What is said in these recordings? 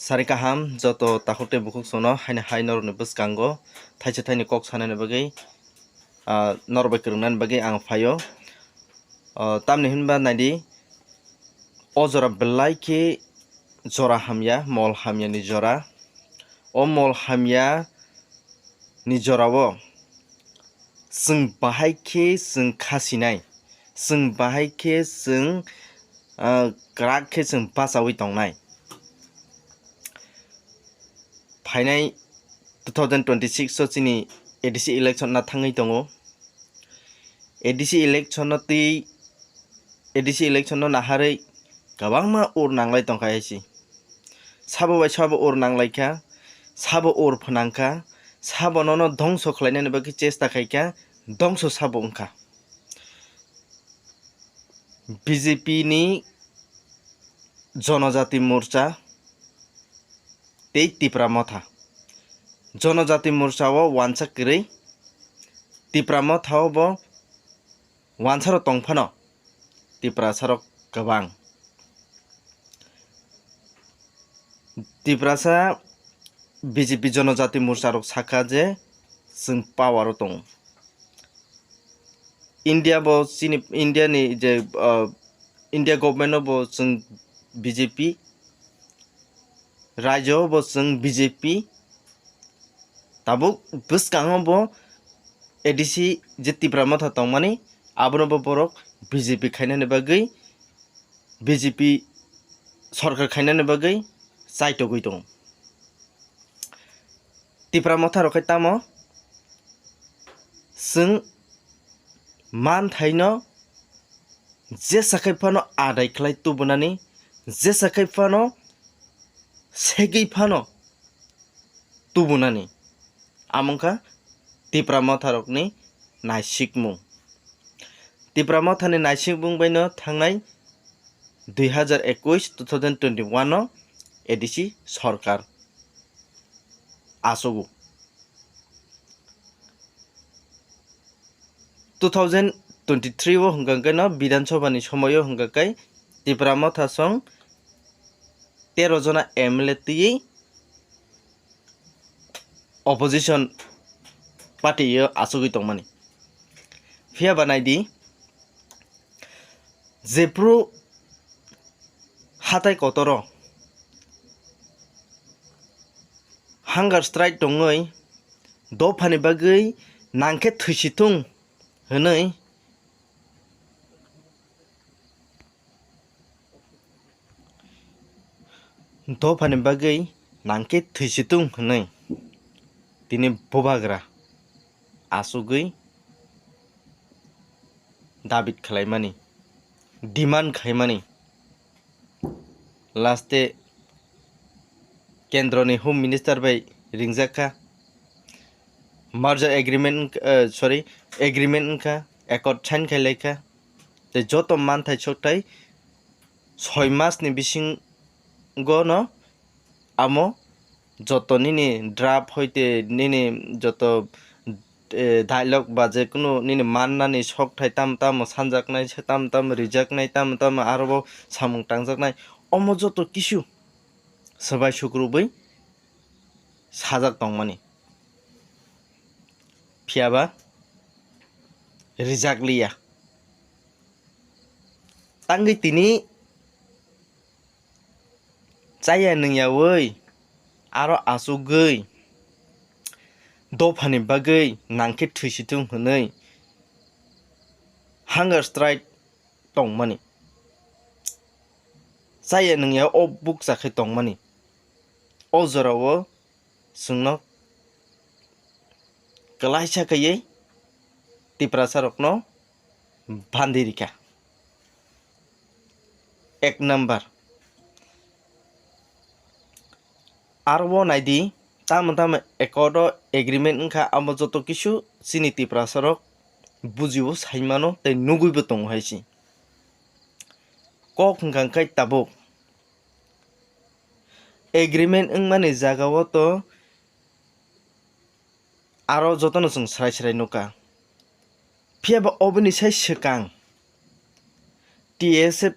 Sari kaham joto takute bukuk sono haine hainor ni buskango thaise thaini kok sanani bagui norbai krungnan bagui ang phaio tamni hinba naidi o jora belai ke jora hamya mol hamya ni jora o mol hamya ni jorao जों bahai ke जों khasinai जों bahai ke जों grak ke जों basawi tongnai फाइनाय 2026 so chini ADC election na thangai tongo ADC election no ti ADC election no naharei gabangma ur nanglai tongkai si sabo bai sabo ur nanglaika sabo ur phanangka sabo no dongso khlainani baki chesta khaika dongso sabo ungka BJP ni जनजाति मोर्चा Tipra motha जनजाति मोर्चा wo wansa kri Tipra motha bo wansaro tongphano Tiprasa rok kabang Tiprasa BJP जनजाति मोर्चा rok saka je जों power tong India bo chini India ni je India government bo जों BJP Rajo bo जों BJP tabuk buskango bo ADC je Tipra motha tongmani abono bo borok BJP khainani bagui BJP sarkar khainani bagui chaitogui tong Tipra motha rokai tamo जों मान thaino Jesa khai phano adai khlai tubunani Jesa khai phano segei phano tubunani amongka Tipra motha rokni naisikmung Tipra motha ni naisikmung baino thangnai 2021 no ADC sarkar asogu 2023 o hingkai no Bidhan Sabha ni somoyo hingkai Tipra motha song 13 jona MLA tui opposition party yo asogui tongmani phia banai di jepro hatai kotoro hunger strike tongoi Dopha ni bagui nangkhe thuisitung hwnoi Dopha ni bagui nangkhe thuisitung hwnoi tini bobagra asugui David khlaimani demand khaimani laste kendro ni home minister bai ringjaka merger agreement agreement ka accord sign khailaika te joto manthai choktai 6 mas ni bising go no amo joto nini draft hoite nini joto dialogue ba je kuno nini mannani sokthai tam tam sanjaknai tam tam rijaknai tam tam arobo samung tangjaknai omo joto kisu sabai sukrubai sajak tongmani phiaba rijakliya tangi tini chaya nungyawi aro asugui Dopha ni bagui nangkhe thuisitung hwnoi hunger strike tongmani chaya nungya o buk chakhai tongmani o jorao sungno kalaisa kaiye Tiprasa rokno bandirika 1 number arbo naidi tam accord agreement ungkha amo joto kisu chini Tiprasa rok bujibo saimano tei nuguibo tongo haisi kok hingkai tabuk agreement ungmani jagao to aro jotono chung srai nuka phiaba oboni sai sekang TSF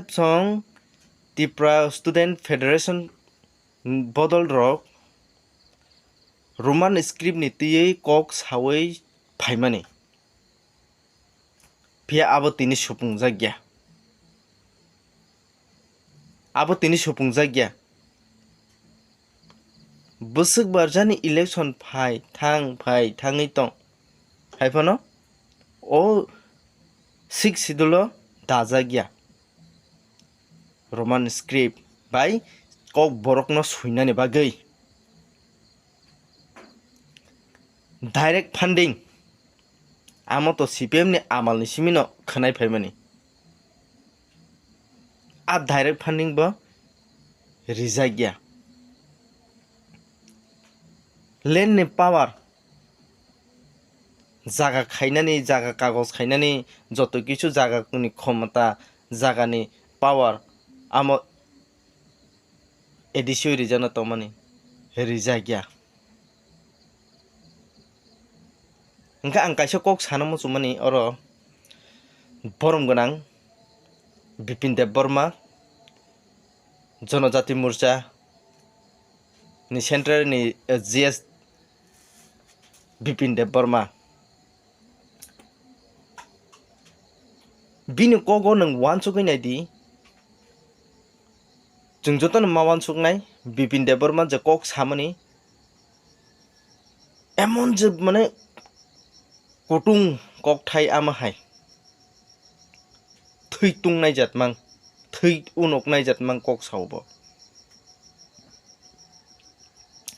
song Tipra Student Federation Bodol Rock Roman script ni tiyei kok sawai phaimani pia abo tini supungjagya busuk barjani election phai thangai tong haifano o six sidulo dajagya Roman script bai kok borokno suinani bagui direct funding amo to CPM ni amal ni simino khanai phaimani a direct funding bo rijagya land ni power jaga khainani jaga kagos khainani joto kichu jaga ni khomata jaga ni power amo edisio rijana tomani rijagya Engka ang kaisa kok sana mo sumani oro borom gonang Bipin Dev Burma Jonojati Morcha ni center ni GS Bipin Dev Burma bini kogo nang wansugay na di jengjoto nang mawansugnay Bipin Dev Burma je kok samani emon je mane kutung kok thai amahai thui tung nai jatmang thui unok nai jatmang kok saubo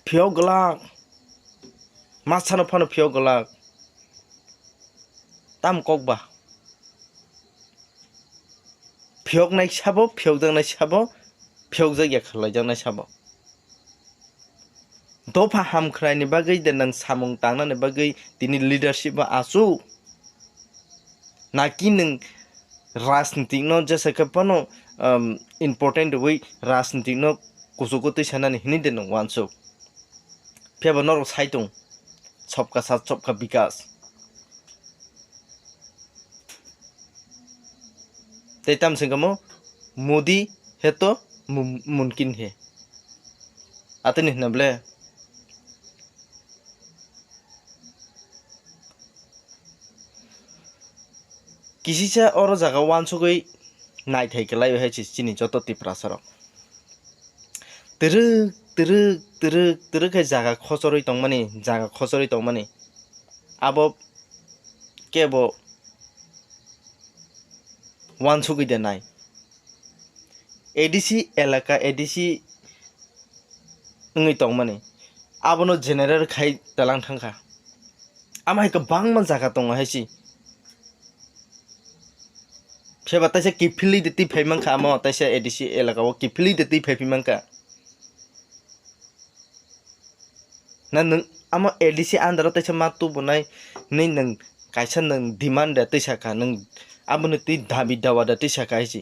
phio glak masano phano phio glak tam kok ba phiok nai sabo phiok dang nai sabo phiok jagya khlai jang nai sabo Dopha hamkhrai ni bagui denang samung tangna ni bagui tini leadership ba asu naki nang राजनीतिक no Jesa Phano important way राजनीतिक no kusukoti sanani hini den wanso pheba nor saitung सबका साथ सबका विकास तेतम सिंगमो मोदी है तो मुमकिन है आते नहीं नबले किसी से और जगह वांसो गई नाइ थाई के लायो है चिनी जतो तिप्रासा र तेरे के जगह खसरई तंगमानी जगह खसरई तंगमानी अब केबो वांसो गई देनाय एडीसी एलाका ADC ngui tongmani abono general khai talang thangkha amai ka bangma jaga tongo haisi pheba taise kifili deti phaimangkha amo taise ADC elaka o kifili deti phaimangkha na nung amo ADC andaro taise matu bunai nei nung kaisa nung demand da taisa ka nung abono ti dabi dawa da taisa ka haisi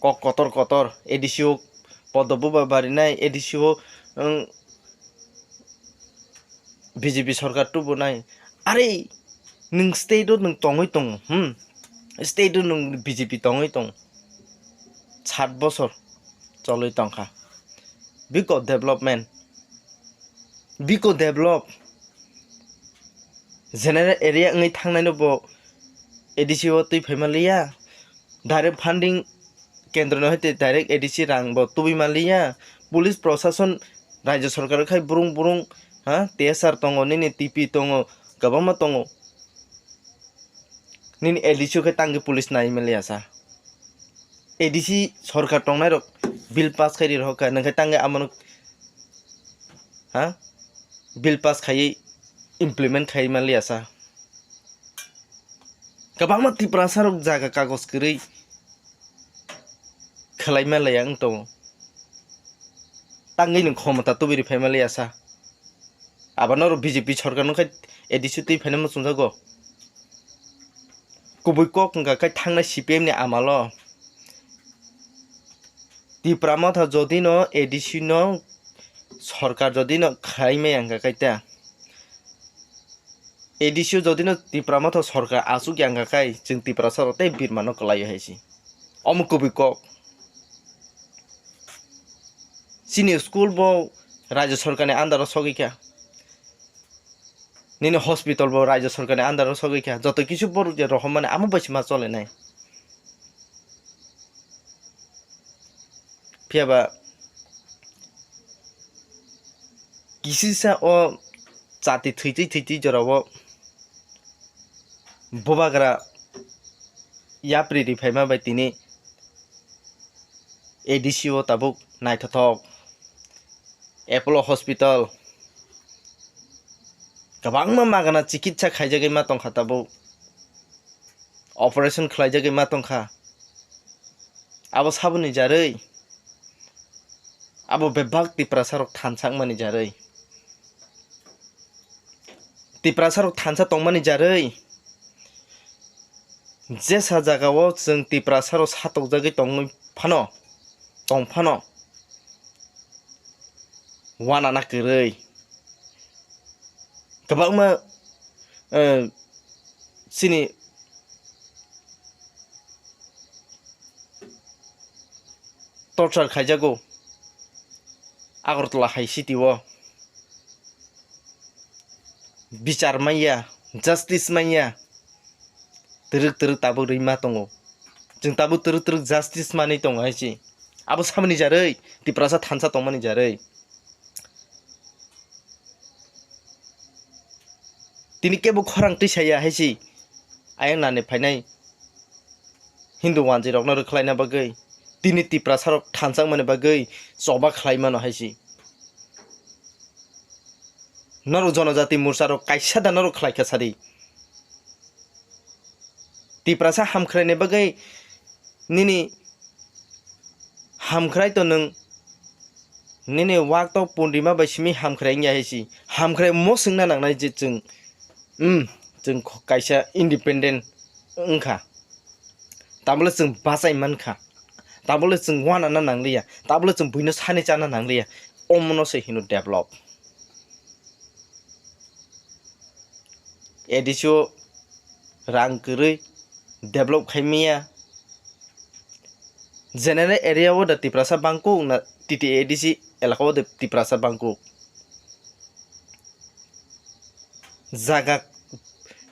kok kotor ADC o পদবুবা বারিনাই এডিসিও BJP সরকার তো বনাই আরে নং স্টেটও নং টঙই টং স্টেটও নং বিজেপি টঙই টং 60 বছর চলই টংখা বিকো ডেভেলপমেন্ট বিকো ডেভেলপ জেনারেল এরিয়া ngই থাংনাইनो ब एडिसिओ तै फैमालिया डाइरेक्ट फंडिंग केंद्र होते डायरेक्ट एडीसी रांग बो तुबी मालिया पुलिस प्रशासन राज्य सरकार खाय बुरुं हाँ TSR तंगो निनी टीपी तंगो गबमा तंगो निनी एडीसी खाय तांगे पुलिस नाइ मालिया सा एडीसी सरकार तंगनाय रक बिल पास खाय रक नखाय तांगे आमन हाँ बिल पास खाय इम्प्लीमेंट खाय मालिया सा गबमा तिप्रासा रक जागा कागज करै खलाइमा layang to tangai nung khomata to biri family asa abanor BJP सरकार नो खाय एडिसि तै फाइनाम सुनजागो कुबै कक nga खाय थांना CPM नि आमालो तिप्रामा था जदि न एडिसि न सरकार जदि न खाइमे आंगा खायता एडिसि जदि न तिप्रामा था सरकार आसु ग्यांगा खाय जों तिप्रासा रते बिरमानो कलायो हायसि अमुकुबि कक सिनि स्कुल बो राज्य सरकारनि आन्दाराव सगैखा निने हस्पिटल बो राज्य सरकारनि आन्दाराव सगैखा जत किछु बर जे रकम माने आमु बासिमा चले नाय फियाबा किसिसा ओ जाति थैथै जराव बबाग्रा याप्रि रिफाइमा बाय तिनि एडिसिओ ताबुक नायथाथक एपोलो हस्पिटल गोबां मागाना चिकित्सा खायजागै मा तंखा ताबुक ऑपरेशन खालायजागै मा तंखा आबो साबुनि जारै आबो बेबाग तिप्रासार थानसां मानि जारै तिप्रासार थानसा तंमानि जारै जेसा जागाव जों तिप्रासार सातक जागै तंमै फानो तंफानो वाना नागिरै गोबां मा सिनि टर्चार खायजागौ आगरतला हाई सिटीव बिचार माइया जस्टिस माइया तरक ताबो रैमा दङ जों ताबो तरक जस्टिस मानि दङ हायसि आबो सामनि जारै तिप्रासा थानसा तंमानि जारै तिनि केबो खरां तैसाया हायसि आयं नाने फायनाय हिन्दू वानजि रकना रखलायना बागै तिनि तिप्रासार थानसां माने बागै जबा खलायमानो हायसि नरो जनजाति मोर्चारो कायसा दानरो खलायखा सारि तिप्रासा हामख्रायने बागै निनि हामख्राय तो नों निनि वाक तो पुंडिमा बायसिमि हामख्रायनि हायसि हामख्राय मो सोंना नांनाय जे जों कायसा इंडिपेंडेंट ओंखा ताबले जों बासाय मानखा ताबले जों वाना ना नांलिया ताबले जों बुइनो साने जाना नांलिया अमनो से हिनु डेभलप एडिसो रां गरै डेभलप खायमिया जनरल एरिया वो द तिप्रासा बांको ना टीटी एडीसी एलाकाव द तिप्रासा बांको जागा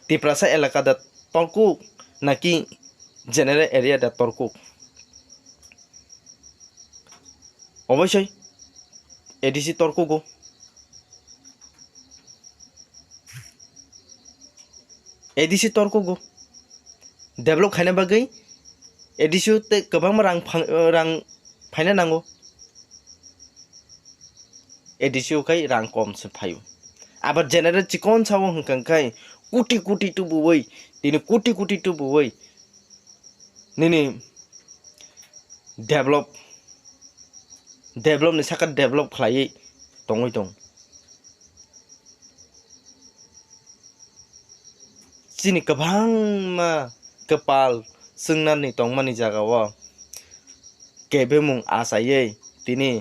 तिप्रासा एलाका द तर्कु नाकि जनरल एरिया द तर्कु अवश्य एडीसी तर्कु गो एडीसी तर्कु गो डेभलप खायना बागै एडीसी ते गोबां रां फायना नांगौ एडीसी खाय रां कमसो फायो आबाद जनरल चिकन सावो हंखांखाय कुटी टु बुवै दिनै कुटी टु बुवै निनि डेभलप नि साका डेभलप खालायै दङै दं सिनि गोबां मा कपाल सोंनानै दंमानि जागाव केबे मुं आसायै दिनै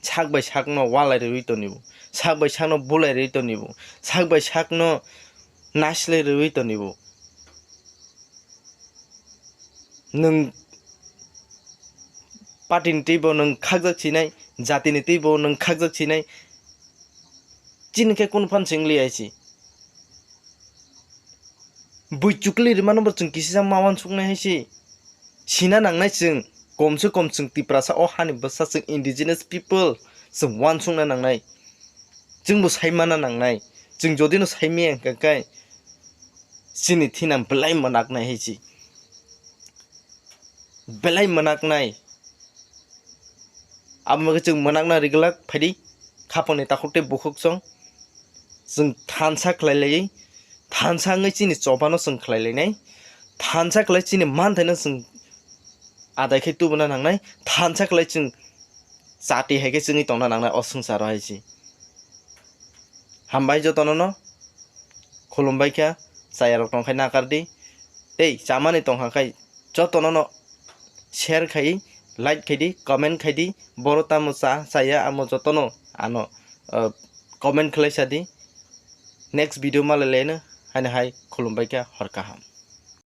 साक बाय साक न वालाय रैतो निबु साक बाय साक न बुलाय रैतो निबु साक बाय साक न नासले रैतो निबु नों पार्टीनि दैबो नों खागजाक छिनाय जातिनि दैबो नों खागजाक छिनाय चिनके कोन फान सिंगली आइसि बुचुकली रिमानो जों किसिजा मावान सुकनाय हायसि सिना नांनाय जों कमसे कम जों तिप्रासा अ हानि बसा जों इंडिजिनस पीपल जों वान सुंना नांनाय जोंबो सायमाना नांनाय जों जदिनो सायमिया काकाय सिनि थिना बेलाय मनाकनाय हायसि बेलाय मनाकनाय अब जों मनाकना रिगलाक फायदि खापने ताखुटे बुखुकसं जों थानसा खलायलायै थानसाङै चिनि चबानो जों खलायलायनाय थानसा खलाय चिनि मानथायनो जों आदायखै तुबना नांनाय थानसा खलाय जों जाति हायके जोंनि तंना नांनाय असंसार हायसि हामबाय जतननो खुलुमबाय क्या सायारक तंखाय नाकारदि दै जामानि तंखाखाय जतननो शेयर खाय लाइक खायदि कमेंट खायदि बरता मुसा साया आमो जतनो आनो कमेंट खलायसादि नेक्स्ट वीडियो मालायलायनो हाय खुलुमबाय क्या हरकाहाम